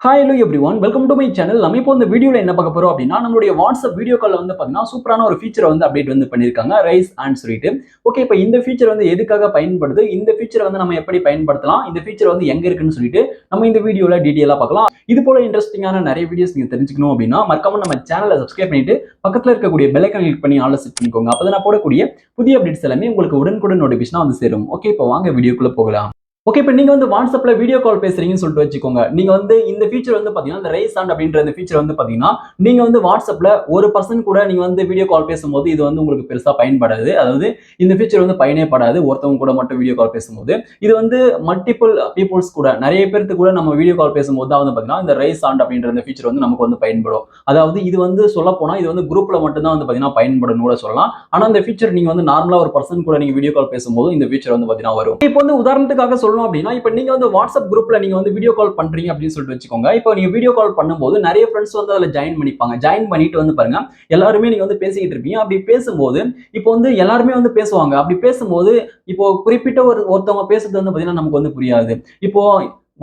Hi hello everyone welcome to my channel. நம்ம இப்போ இந்த வீடியோல என்ன பார்க்க போறோம் அப்படின்னா, நம்மளுடைய வாட்ஸ்அப் வீடியோ கால்ல வந்து பார்த்தீங்கன்னா சூப்பரான ஒரு ஃபீச்சர் வந்து அப்டேட் வந்து பண்ணியிருக்காங்க, ரைஸ் ஹேண்ட் சொல்லிட்டு. ஓகே, இப்போ இந்த ஃபீச்சர் வந்து எதுக்காக பயன்படுது, இந்த ஃபீச்சர் வந்து நம்ம எப்படி பயன்படுத்தலாம், இந்த ஃபீச்சர் வந்து எங்க இருக்குன்னு சொல்லிட்டு நம்ம இந்த வீடியோல டீடைலா பார்க்கலாம். இது போல இன்ட்ரெஸ்டிங்கான நிறைய வீடியோஸ் நீங்க தெரிஞ்சுக்கணும் அப்படின்னா மறக்காம நம்ம சேனலை சப்ஸ்கிரைப் பண்ணிட்டு பக்கத்துல இருக்கக்கூடிய பெல் ஐகான் கிளிக் பண்ணி ஆல்ல செட் பண்ணிக்கோங்க. அப்பதான் நான் போடக்கூடிய புதிய அப்டேட்ஸ் எல்லாமே உங்களுக்கு உடனுக்குடன் நோட்டிஃபிகேஷனா வந்து சேரும். ஓகே, இப்போ வாங்க வீடியோக்குள்ள போகலாம். ஓகே, இப்போ நீங்க வந்து வாட்ஸ்அப்ல வீடியோ கால் பேசுறீங்கன்னு சொல்லிட்டு வச்சுக்கோங்க. நீங்க வந்து இந்த ஃபீச்சர் வந்து பாத்தீங்கன்னா, இந்த ரைஸ் ஹேண்ட் அப்படின்ற இந்த ஃபீச்சர் வந்து பாத்தீங்கன்னா, நீங்க வந்து வாட்ஸ்அப்ல ஒரு பர்சன் கூட நீங்க வந்து வீடியோ கால் பேசும்போது இது வந்து உங்களுக்கு பெருசா பயன்படாது. அதாவது இந்த ஃபீச்சர் வந்து பயனே படாது ஒருத்தவங்க கூட மட்டும் வீடியோ கால் பேசும்போது. இது வந்து மல்டிபிள் பீப்புள்ஸ் கூட நிறைய பேருக்கு கூட நம்ம வீடியோ கால் பேசும்போது தான் வந்து பாத்தீங்கன்னா இந்த ரைஸ் ஹேண்ட் அப்படின்ற இந்த ஃபீச்சர் வந்து நமக்கு வந்து பயன்படும். அதாவது இது வந்து சொல்ல போனா இது வந்து குரூப்ல மட்டும் தான் வந்து பாத்தீங்கன்னா பயன்படும் கூட சொல்லலாம். ஆனா இந்த ஃபீச்சர் நீங்க வந்து நார்மலா ஒரு பர்சன் கூட நீங்க வீடியோ கால் பேசும்போது இந்த ஃபீச்சர் வந்து பாத்தீங்கன்னா வரும். இப்போ வந்து உதாரணத்துக்காக சொல்லணும் அப்படின்னா, இப்போ நீங்க வந்து வாட்ஸ்அப் குரூப்ல நீங்க வந்து வீடியோ கால் பண்றீங்க அப்படின்னு சொல்லிட்டு வச்சுக்கோங்க. இப்போ நீங்க வீடியோ கால் பண்ணும்போது நிறைய ஃப்ரெண்ட்ஸ் வந்து அதுல ஜாயின் பண்ணிப்பாங்க. ஜாயின் பண்ணிட்டு வந்து பாருங்க, எல்லாருமே நீங்க வந்து பேசிக்கிட்டு இருப்பீங்க. அப்படி பேசும்போது இப்போ வந்து எல்லாருமே வந்து பேசுவாங்க. அப்படி பேசும்போது இப்போ குறிப்பிட்ட ஒருத்தவங்க பேசுறது வந்து பாத்தீங்கன்னா நமக்கு வந்து புரியாது. இப்போ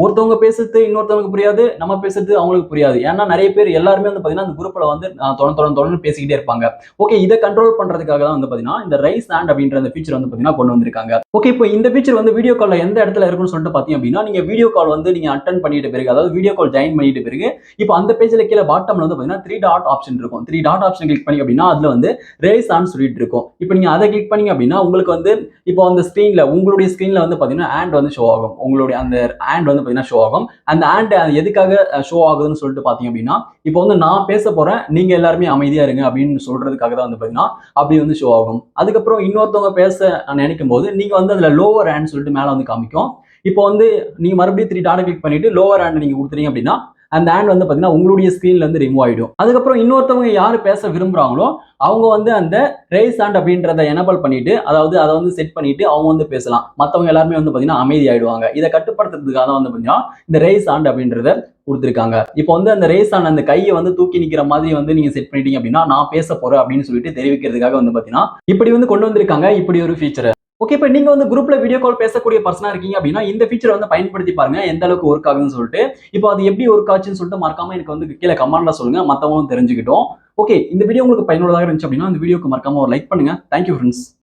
ஒருத்தவங்க பேசுறது இன்னொருத்தவங்களுக்கு புரியாது, நம்ம பேசுறது அவங்களுக்கு புரியாது. ஏன்னா நிறைய பேர் எல்லாருமே வந்து பாத்தீங்கன்னா அந்த குரூப்ல வந்து தொடர்ந்து பேசிக்கிட்டே இருப்பாங்க. ஓகே, இதை கண்ட்ரோல் பண்றதுக்காக தான் வந்து பாத்தீங்கன்னா இந்த ரைஸ் ஹேண்ட் அப்படின்ற அந்த ஃபீச்சர் வந்து பாத்தீங்கன்னா கொண்டு வந்திருக்காங்க. ஓகே, இப்போ இந்த ஃபீச்சர் வந்து வீடியோ கால்ல எந்த இடத்துல இருக்குன்னு சொல்லிட்டு பாத்தீங்க அப்படின்னா, நீங்க வீடியோ கால் வந்து நீங்க அட்டென்ட் பண்ணிட்ட பிறகு, அதாவது வீடியோ கால் ஜாயின் பண்ணிட்ட பிறகு, இப்போ அந்த பேஜ்ல கீழே பாட்டம்ல வந்து பாத்தீங்கன்னா 3 டாட் ஆப்ஷன் இருக்கும். 3 டாட் ஆப்ஷன் கிளிக் பண்ணி அப்படின்னா அதுல வந்து ரைஸ் ஹேண்ட் சொல்லிட்டு இருக்கும். இப்போ நீங்க அதை கிளிக் பண்ணீங்க அப்படின்னா உங்களுக்கு வந்து இப்போ அந்த ஸ்கிரீன்ல உங்களுடைய ஸ்கிரீன்ல வந்து பாத்தீங்கன்னா ஹேண்ட் வந்து ஷோ ஆகும். உங்களுடைய அந்த ஹேண்ட் வந்து பாத்தீங்கன்னா ஷோ ஆகும். அந்த ஹேண்ட் எதுக்காக ஷோ ஆகுதுன்னு சொல்லிட்டு பாத்தீங்க அப்படின்னா, இப்போ வந்து நான் பேச போறேன், நீங்க எல்லாருமே அமைதியா இருங்க அப்படின்னு சொல்றதுக்காக தான் வந்து பாத்தீங்கன்னா அப்படி வந்து ஷோ ஆகும். அதுக்கப்புறம் இன்னொருத்தவங்க பேச நினைக்கும் போது நீங்க வந்து அதுல லோவர் ஹேண்ட் சொல்லிட்டு மேல வந்து காமிக்கும். இப்போ வந்து நீங்க மறுபடியும் 3 டாட் கிளிக் பண்ணிட்டு லோவர் ஹேண்ட் நீங்க கொடுத்துறீங்க அப்படின்னா அந்த ஹேண்ட் வந்து பாத்தீங்கன்னா உங்களுடைய ஸ்கிரீன்ல இருந்து ரிமூவ் ஆயிடும். அதுக்கப்புறம் இன்னொருத்தவங்க யாரு பேச விரும்புறாங்களோ அவங்க வந்து அந்த ரேஸ் ஹேண்ட் அப்படின்றத எனபிள் பண்ணிட்டு, அதாவது அதை வந்து செட் பண்ணிட்டு அவங்க வந்து பேசலாம். மத்தவங்க எல்லாருமே வந்து பாத்தீங்கன்னா அமைதி ஆயிடுவாங்க. இதை கட்டுப்படுத்துறதுக்காக வந்து பாத்தீங்கன்னா இந்த ரேஸ் ஹேண்ட் அப்படின்றத கொடுத்துருக்காங்க. இப்போ வந்து அந்த ரேஸ் ஹேண்ட் அந்த கையை வந்து தூக்கி நிக்கிற மாதிரி வந்து நீங்க செட் பண்ணிட்டீங்க அப்படின்னா நான் பேச போறேன் அப்படின்னு சொல்லிட்டு தெரிவிக்கிறதுக்காக வந்து பாத்தீங்கன்னா இப்படி வந்து கொண்டு வந்திருக்காங்க இப்படி ஒரு ஃபீச்சர். ஓகே, இப்போ நீங்க வந்து குரூப்ல வீடியோ கால் பேசக்கூடிய பர்சனா இருக்கீங்க அப்படின்னா இந்த ஃபீச்சர் வந்து பயன்படுத்தி பாருங்க எந்த அளவுக்கு ஒர்க் ஆகுதுன்னு சொல்லிட்டு. இப்போ அது எப்படி ஒர்க் ஆச்சுன்னு சொல்லிட்டு மறக்காம எனக்கு வந்து கீழே கமெண்ட்ல சொல்லுங்க, மத்தவங்களும் தெரிஞ்சுக்கிட்டோம். ஓகே, இந்த வீடியோ உங்களுக்கு பயனுள்ளதாக இருந்துச்சு அப்படின்னா இந்த வீடியோக்கு மறக்காம ஒரு லைக் பண்ணுங்க. Thank you friends.